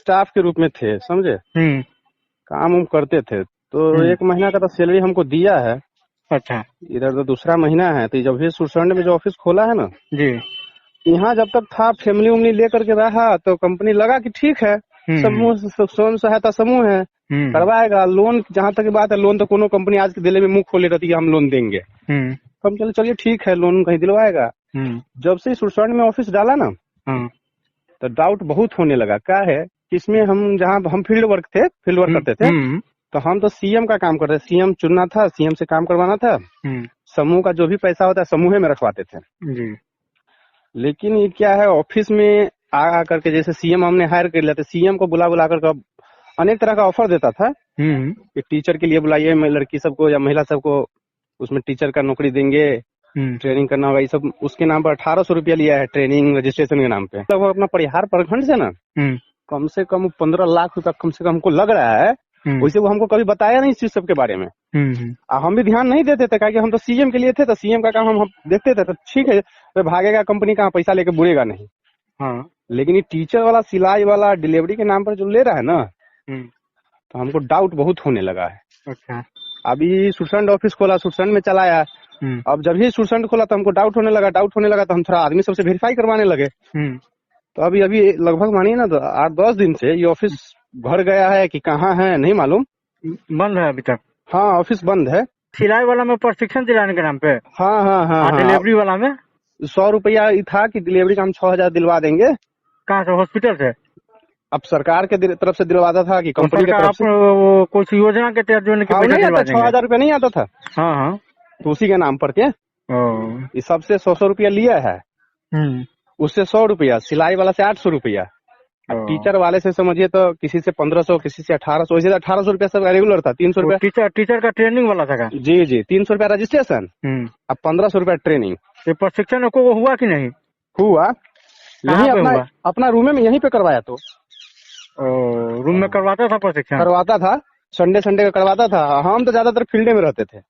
Staff के रूप में थे, समझे। काम हम करते थे, तो 1 महीना का तो सैलरी हमको दिया है। अच्छा। इधर तो दूसरा महीना है, तो जब भी सुरसंड में जो ऑफिस खोला है ना जी। यहाँ जब तक था फैमिली उमली लेकर के रहा, तो कंपनी लगा कि ठीक है समूह स्वयं सहायता समूह है, करवाएगा लोन। जहाँ तक की बात है, लोन तो कोनो कंपनी आज के दिल्ली में मुंह खोले रहती है हम लोन देंगे। हम चलिए ठीक है, लोन कहीं दिलवाएगा। जब से सुरसंड में ऑफिस डाला ना तो डाउट बहुत होने लगा। क्या है कि इसमें हम जहाँ हम फील्ड वर्क करते थे, तो हम तो सीएम का काम करते थे। सीएम चुनना था, सीएम से काम करवाना था। समूह का जो भी पैसा होता है समूह में रखवाते थे जी। लेकिन ये क्या है, ऑफिस में आ करके जैसे सीएम हमने हायर कर लिया, तो सीएम को बुला बुला कर अनेक तरह का ऑफर देता था कि टीचर के लिए बुलाइए लड़की सबको या महिला सबको, उसमें टीचर का नौकरी देंगे, ट्रेनिंग करना होगा। ये सब उसके नाम पर 1800 रुपया लिया है ट्रेनिंग रजिस्ट्रेशन के नाम पे। लगभग अपना परिहार प्रखंड से ना कम से कम 15 लाख रुपया कम से कम हमको लग रहा है। वैसे वो हमको कभी बताया नहीं इस चीज सब के बारे में। हम भी ध्यान नहीं देते थे, क्योंकि हम तो सीएम के लिए थे, तो सीएम का काम हम देखते थे। तो ठीक है, तो भागेगा कंपनी, कहाँ पैसा लेके बुड़ेगा नहीं। हाँ। लेकिन ये टीचर वाला, सिलाई वाला, डिलीवरी के नाम पर जो ले रहा है ना, तो हमको डाउट बहुत होने लगा है। अच्छा। अभी सुरसंड ऑफिस खोला, सुरसंड में चलाया। अब जब ही सुरसंड खोला तो हमको डाउट होने लगा तो हम थोड़ा आदमी सबसे वेरीफाई करवाने लगे। तो अभी लगभग मानिए ना 8-10 दिन से ये ऑफिस भर गया है कि कहाँ है नहीं मालूम, बंद है अभी तक। हाँ, ऑफिस बंद है। सिलाई वाला में प्रशिक्षण दिलाने के नाम पे। हाँ। डिलीवरी वाला में 100 रुपया था कि डिलीवरी का हम 6000 दिलवा देंगे। कहाँ से? हॉस्पिटल से? अब सरकार के तरफ से दिलवाता था कि कंपनी की तरफ से? कुछ योजना के तहत जो नहीं आता, 6000 रुपया नहीं आता था। हाँ। तो उसी के नाम पर के इस सबसे 100 रुपया लिया है। उससे 100 रुपया, सिलाई वाला से 800 रुपया, टीचर वाले से समझिए तो किसी से 1500, किसी से 1800, वैसे 1800 रुपया सब रेगुलर था। 300 रुपया टीचर का ट्रेनिंग वाला था। जी 300 रुपया रजिस्ट्रेशन, अब 1500 रुपया ट्रेनिंग। ये प्रशिक्षण को हुआ कि नहीं हुआ? यही अपना रूम में यहीं पे करवाया। तो रूम में करवाता था प्रशिक्षण? करवाता था, संडे का करवाता था। हम तो ज्यादातर फील्ड में रहते थे,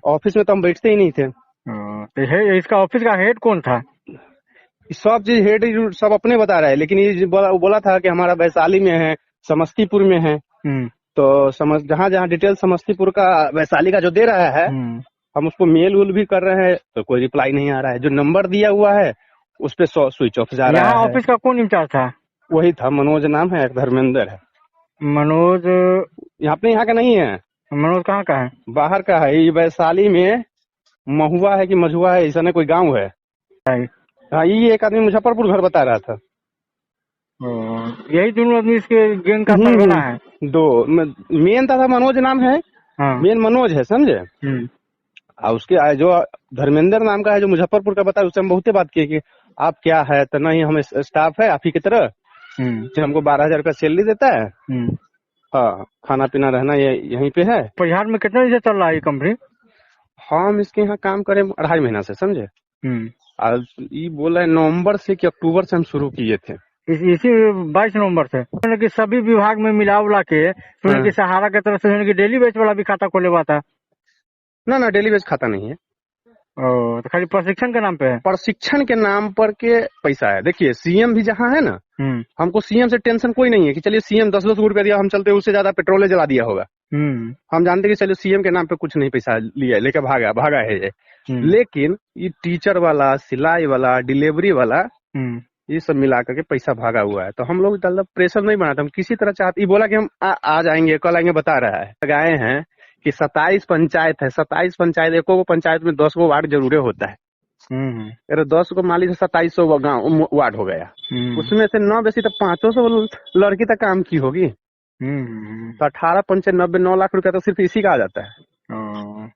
ऑफिस में तो हम बैठते ही नहीं थे। तो इसका ऑफिस का हेड कौन था? सब चीज हेड सब अपने बता रहे हैं, लेकिन ये बोला था कि हमारा वैशाली में है, समस्तीपुर में है। तो जहाँ जहाँ डिटेल समस्तीपुर का, वैशाली का जो दे रहा है, हम उसको मेल उल भी कर रहे हैं तो कोई रिप्लाई नहीं आ रहा है। जो नंबर दिया हुआ है उस पे स्विच ऑफ जा रहा है। ऑफिस का कौन इंचार्ज था? वही था, मनोज नाम है, धर्मेंद्र है। मनोज यहाँ का नहीं है। मनोज कहाँ का है? बाहर का है। ये वैशाली में महुआ है कि मझुआ है, ऐसा कोई गाँव है। हाँ, ये एक आदमी मुजफ्फरपुर घर बता रहा था। यही दोनों आदमी इसके गैंग का सरगना है। दो मेन था मनोज नाम है। मेन मनोज है, समझे। और उसके जो धर्मेंद्र नाम का है, जो मुजफ्फरपुर का बताया, उससे हम बहुत बात किए कि आप क्या है, तो नहीं हम स्टाफ है आप ही की तरह, जो हमको 12,000 रुपया सैलरी देता है। हाँ, खाना पीना रहना यहीं पे है। बिहार में कितना दिन से चल रहा है ये कंपनी? हम इसके यहाँ काम करें 2.5 महीना से, समझे। और ये बोला है नवंबर से कि अक्टूबर से हम शुरू किए थे। इसी 22 नवंबर से कि सभी विभाग में मिला उला के की सहारा की तरफ से डेली बेच वाला भी खाता खोले हुआ था। ना डेली बेच खाता नहीं है। तो खाली प्रशिक्षण के नाम पे है? प्रशिक्षण के नाम पर के पैसा है। देखिए सीएम भी जहाँ है ना, हमको सीएम से टेंशन कोई नहीं है कि चलिए सीएम 10-10 रुपया दिया, हम चलते उससे ज्यादा पेट्रोल जला दिया होगा। हम जानते कि चलिए सीएम के नाम पे कुछ नहीं पैसा लिया, लेकर भागा है ये। लेकिन ये टीचर वाला, सिलाई वाला, डिलीवरी वाला, ये सब मिला करके पैसा भागा हुआ है। तो हम लोग ज्यादा प्रेशर नहीं बनाते, हम किसी तरह चाहते। ये बोला कि हम आ जाएंगे, कल आएंगे, बता रहा है। लगाए हैं कि 27 पंचायत है, 27 पंचायत, एको पंचायत में 10 गो वार्ड जरूर होता है। अरे 10 को मान लीजिए 2700 गाँव वार्ड हो गया, उसमें से 9 बेसी तो 500 लड़की तक काम की होगी। तो 18 पंचे 90, 9 लाख रुपया तो सिर्फ इसी का आ जाता है।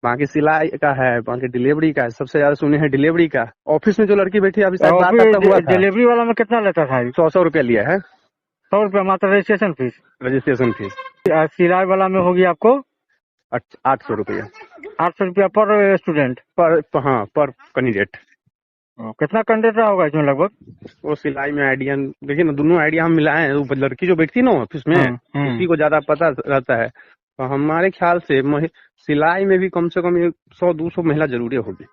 बाकी सिलाई का है, बाकी डिलीवरी का है। सबसे ज्यादा सुने हैं डिलीवरी का। ऑफिस में जो लड़की बैठी अभी शायद बात हुआ था, डिलीवरी वाला में कितना लेता था? 100 रुपया लिया है। 100 रुपया मात्र रजिस्ट्रेशन फीस। सिलाई वाला में होगी आपको 800 रुपया। 800 रुपया पर स्टूडेंट? पर कैंडिडेट। कितना कैंडिडेट होगा इसमें लगभग? वो सिलाई में आइडिया देखिए ना, दोनों आइडिया हम मिलाए हैं। लड़की जो बैठती ना ऑफिस में, उसी को ज्यादा पता रहता है। तो हमारे ख्याल से सिलाई में भी कम से कम 100-200 महिला जरूरी होगी।